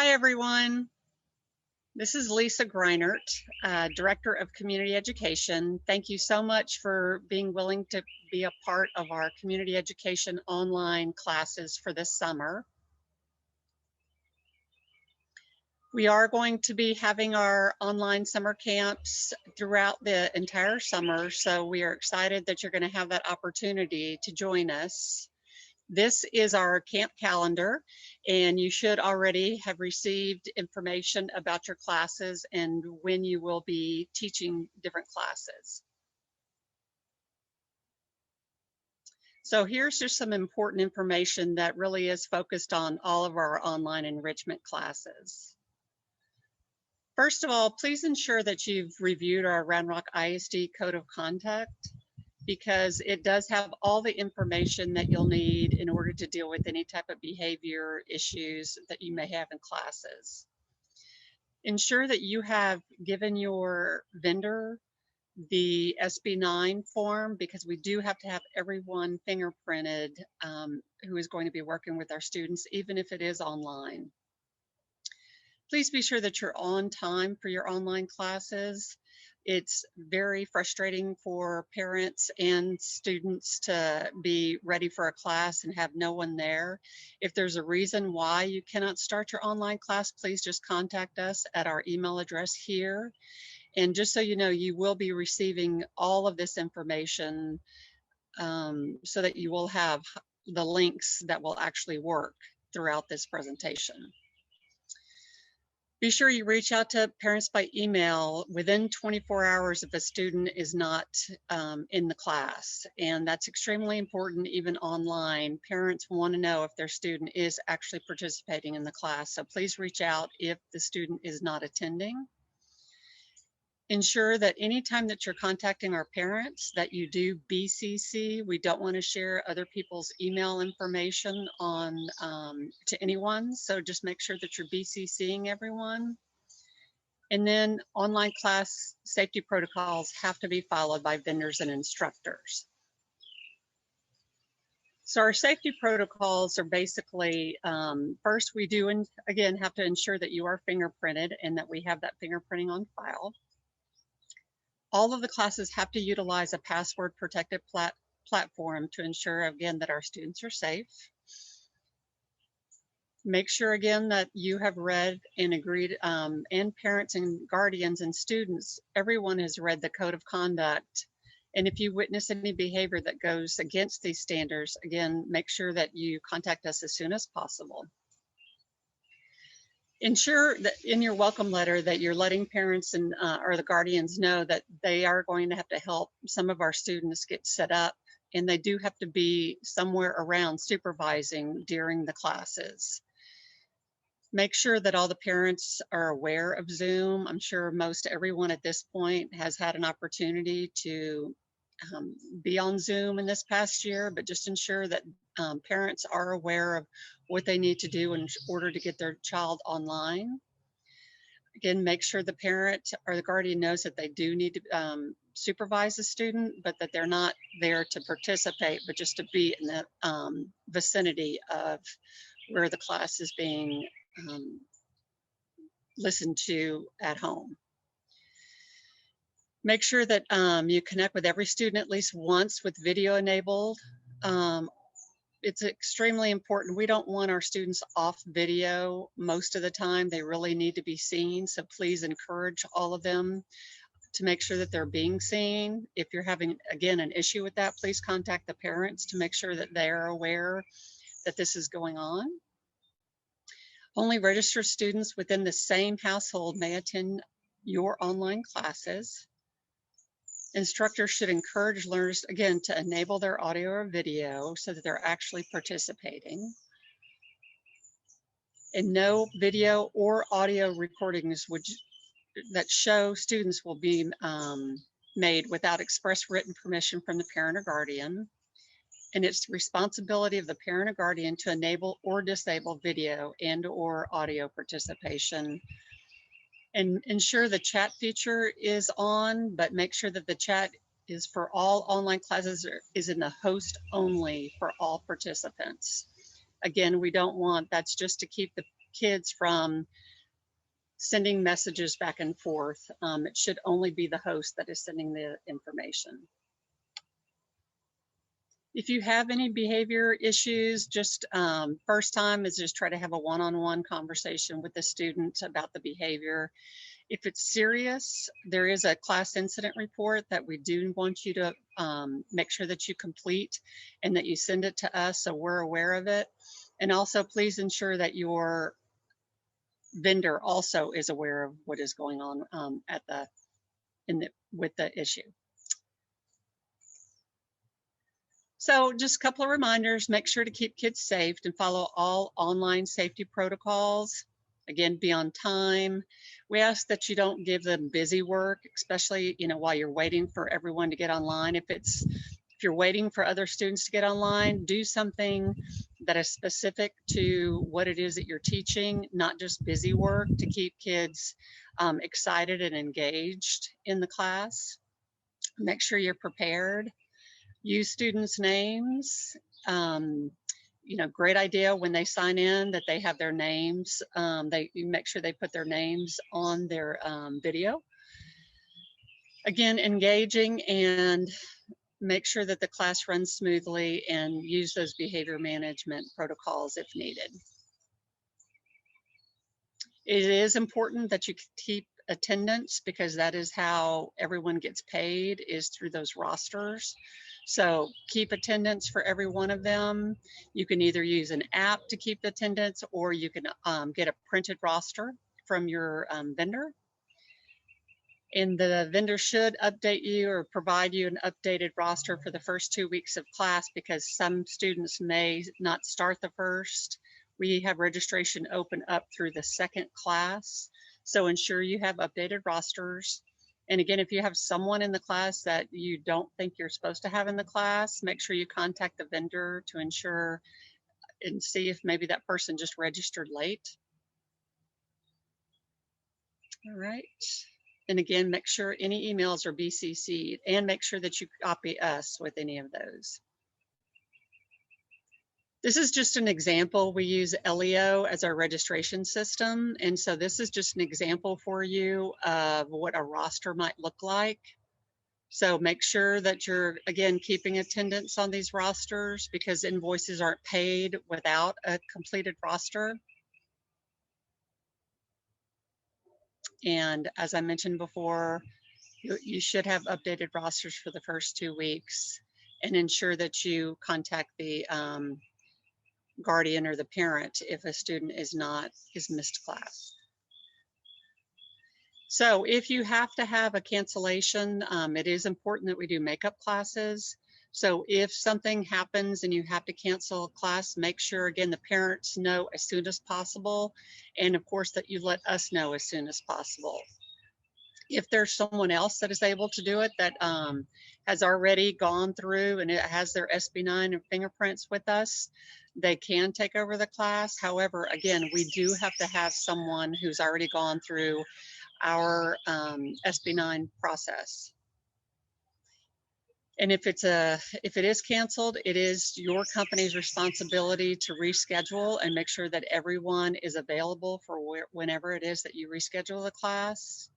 Hi, everyone. This is Lisa Greinert, Director of Community Education. Thank you so much for being willing to be a part of our community education online classes for this summer. We are going to be having our online summer camps throughout the entire summer, so we are excited that you're going to have that opportunity to join us. This is our camp calendar, and you should already have received information about your classes and when you will be teaching different classes. So here's just some important information that really is focused on all of our online enrichment classes. First of all, please ensure that you've reviewed our Round Rock ISD Code of Conduct, because it does have all the information that you'll need in order to deal with any type of behavior issues that you may have in classes. Ensure that you have given your vendor the SB9 form, because we do have to have everyone fingerprinted who is going to be working with our students, even if it is online. Please be sure that you're on time for your online classes. It's very frustrating for parents and students to be ready for a class and have no one there. If there's a reason why you cannot start your online class, please just contact us at our email address here. And just so you know, you will be receiving all of this information so that you will have the links that will actually work throughout this presentation. Be sure you reach out to parents by email within 24 hours if a student is not in the class. And that's extremely important even online. Parents want to know if their student is actually participating in the class. So please reach out if the student is not attending. Ensure that anytime that you're contacting our parents that you do BCC. We don't want to share other people's email information on to anyone. So just make sure that you're BCCing everyone. And then online class safety protocols have to be followed by vendors and instructors. So our safety protocols are basically, first we do, and again, have to ensure that you are fingerprinted and that we have that fingerprinting on file. All of the classes have to utilize a password protected platform to ensure, again, that our students are safe. Make sure, again, that you have read and agreed, and parents and guardians and students, everyone has read the Code of Conduct. And if you witness any behavior that goes against these standards, again, make sure that you contact us as soon as possible. Ensure that in your welcome letter that you're letting parents and or the guardians know that they are going to have to help some of our students get set up, and they do have to be somewhere around supervising during the classes. Make sure that all the parents are aware of Zoom. I'm sure most everyone at this point has had an opportunity to be on Zoom in this past year, but just ensure that parents are aware of what they need to do in order to get their child online. Again, make sure the parent or the guardian knows that they do need to supervise the student, but that they're not there to participate, but just to be in the vicinity of where the class is being listened to at home. Make sure that you connect with every student at least once with video enabled. It's extremely important. We don't want our students off video most of the time. They really need to be seen. So please encourage all of them to make sure that they're being seen. If you're having, again, an issue with that, please contact the parents to make sure that they're aware that this is going on. Only registered students within the same household may attend your online classes. Instructors should encourage learners, again, to enable their audio or video so that they're actually participating. And no video or audio recordings that show students will be made without express written permission from the parent or guardian. And it's the responsibility of the parent or guardian to enable or disable video and or audio participation. And ensure the chat feature is on, but make sure that the chat is for all online classes is in the host only for all participants. Again, we don't want, that's just to keep the kids from sending messages back and forth. It should only be the host that is sending the information. If you have any behavior issues, just first time is just try to have a one-on-one conversation with the student about the behavior. If it's serious, there is a class incident report that we do want you to make sure that you complete and that you send it to us so we're aware of it. And also please ensure that your vendor also is aware of what is going on with the issue. So just a couple of reminders, make sure to keep kids safe and follow all online safety protocols. Again, be on time. We ask that you don't give them busy work, especially, while you're waiting for everyone to get online. If you're waiting for other students to get online, do something that is specific to what it is that you're teaching, not just busy work, to keep kids excited and engaged in the class. Make sure you're prepared. Use students' names. Great idea when they sign in that they have their names. You make sure they put their names on their video. Again, engaging and make sure that the class runs smoothly and use those behavior management protocols if needed. It is important that you keep attendance because that is how everyone gets paid, is through those rosters. So keep attendance for every one of them. You can either use an app to keep attendance or you can get a printed roster from your vendor. And the vendor should update you or provide you an updated roster for the first 2 weeks of class because some students may not start the first. We have registration open up through the second class. So ensure you have updated rosters. And again, if you have someone in the class that you don't think you're supposed to have in the class, make sure you contact the vendor to ensure and see if maybe that person just registered late. All right. And again, make sure any emails are BCC'd and make sure that you copy us with any of those. This is just an example. We use Elio as our registration system. And so this is just an example for you of what a roster might look like. So make sure that you're, again, keeping attendance on these rosters because invoices aren't paid without a completed roster. And as I mentioned before, you should have updated rosters for the first 2 weeks and ensure that you contact the guardian or the parent if a student is missed class. So if you have to have a cancellation, it is important that we do makeup classes. So if something happens and you have to cancel a class, make sure, again, the parents know as soon as possible. And of course that you let us know as soon as possible. If there's someone else that is able to do it that has already gone through and it has their SB9 and fingerprints with us, they can take over the class. However, again, we do have to have someone who's already gone through our SB9 process. And if it is canceled, it is your company's responsibility to reschedule and make sure that everyone is available for whenever it is that you reschedule the class.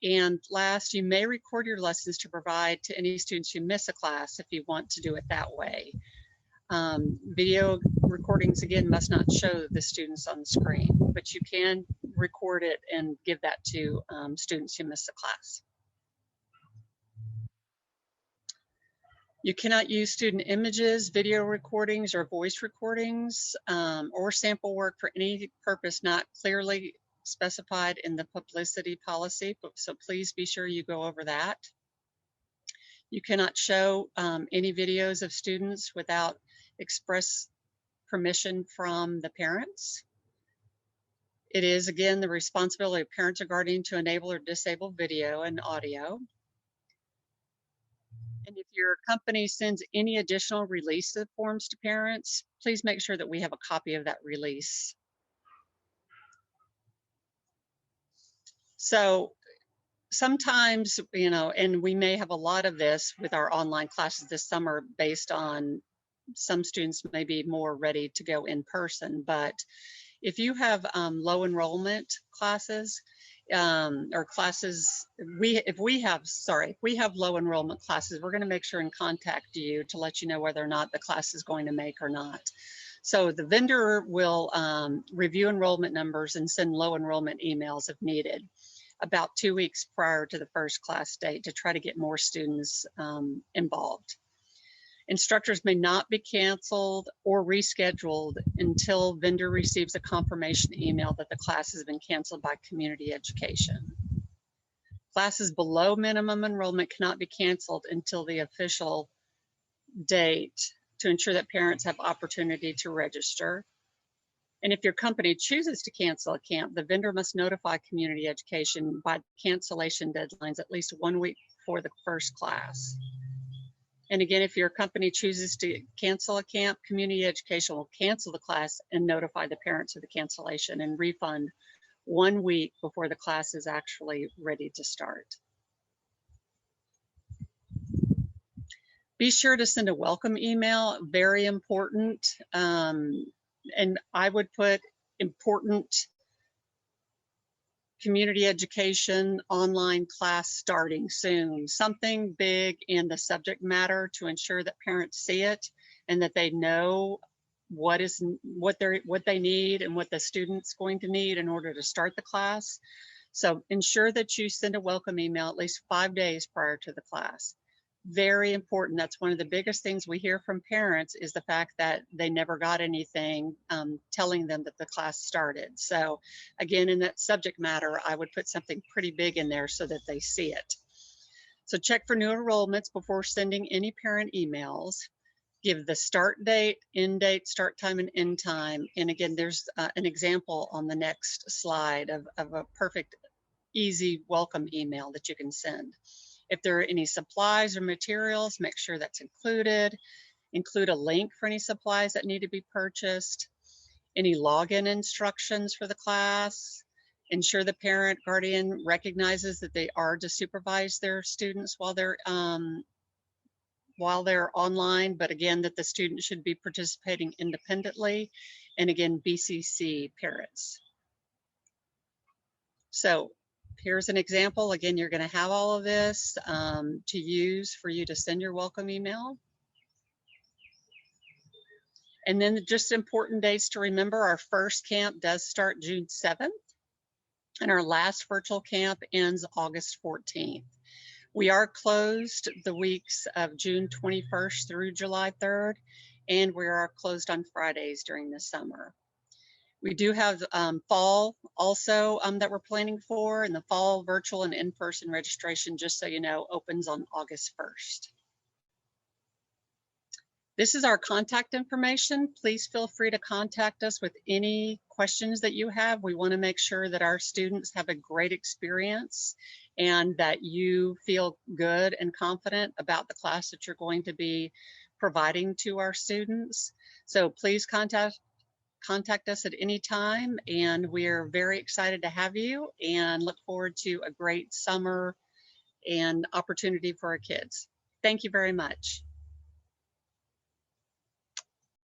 And last, you may record your lessons to provide to any students who miss a class if you want to do it that way. Video recordings, again, must not show the students on the screen, but you can record it and give that to students who miss a class. You cannot use student images, video recordings, or voice recordings, or sample work for any purpose not clearly specified in the publicity policy, so please be sure you go over that. You cannot show any videos of students without express permission from the parents. It is, again, the responsibility of parents or guardian to enable or disable video and audio. And if your company sends any additional release forms to parents, please make sure that we have a copy of that release. So sometimes, and we may have a lot of this with our online classes this summer based on some students may be more ready to go in person, but If you have low enrollment classes, or classes, if we have low enrollment classes, we're going to make sure and contact you to let you know whether or not the class is going to make or not. So the vendor will review enrollment numbers and send low enrollment emails if needed about 2 weeks prior to the first class date to try to get more students involved. Instructors may not be canceled or rescheduled until vendor receives a confirmation email that the class has been canceled by community education. Classes below minimum enrollment cannot be canceled until the official date to ensure that parents have opportunity to register. And if your company chooses to cancel a camp, the vendor must notify community education by cancellation deadlines at least 1 week before the first class. And again, if your company chooses to cancel a camp, community education will cancel the class and notify the parents of the cancellation and refund 1 week before the class is actually ready to start. Be sure to send a welcome email, very important. And I would put important community education online class starting soon, something big in the subject matter to ensure that parents see it and that they know what they need and what the student's going to need in order to start the class. So ensure that you send a welcome email at least 5 days prior to the class. Very important. That's one of the biggest things we hear from parents is the fact that they never got anything telling them that the class started. So again, in that subject matter, I would put something pretty big in there so that they see it. So check for new enrollments before sending any parent emails. Give the start date, end date, start time, and end time. And again, there's an example on the next slide of a perfect, easy welcome email that you can send. If there are any supplies or materials, make sure that's included. Include a link for any supplies that need to be purchased. Any login instructions for the class. Ensure the parent guardian recognizes that they are to supervise their students while they're online, but again, that the student should be participating independently. And again, BCC parents. So here's an example. Again, you're going to have all of this to use for you to send your welcome email. And then just important dates to remember, our first camp does start June 7th, and our last virtual camp ends August 14th. We are closed the weeks of June 21st through July 3rd, and we are closed on Fridays during the summer. We do have fall also that we're planning for, and the fall virtual and in-person registration, just so you know, opens on August 1st. This is our contact information. Please feel free to contact us with any questions that you have. We want to make sure that our students have a great experience and that you feel good and confident about the class that you're going to be providing to our students. So please contact us at any time, and we're very excited to have you and look forward to a great summer and opportunity for our kids. Thank you very much.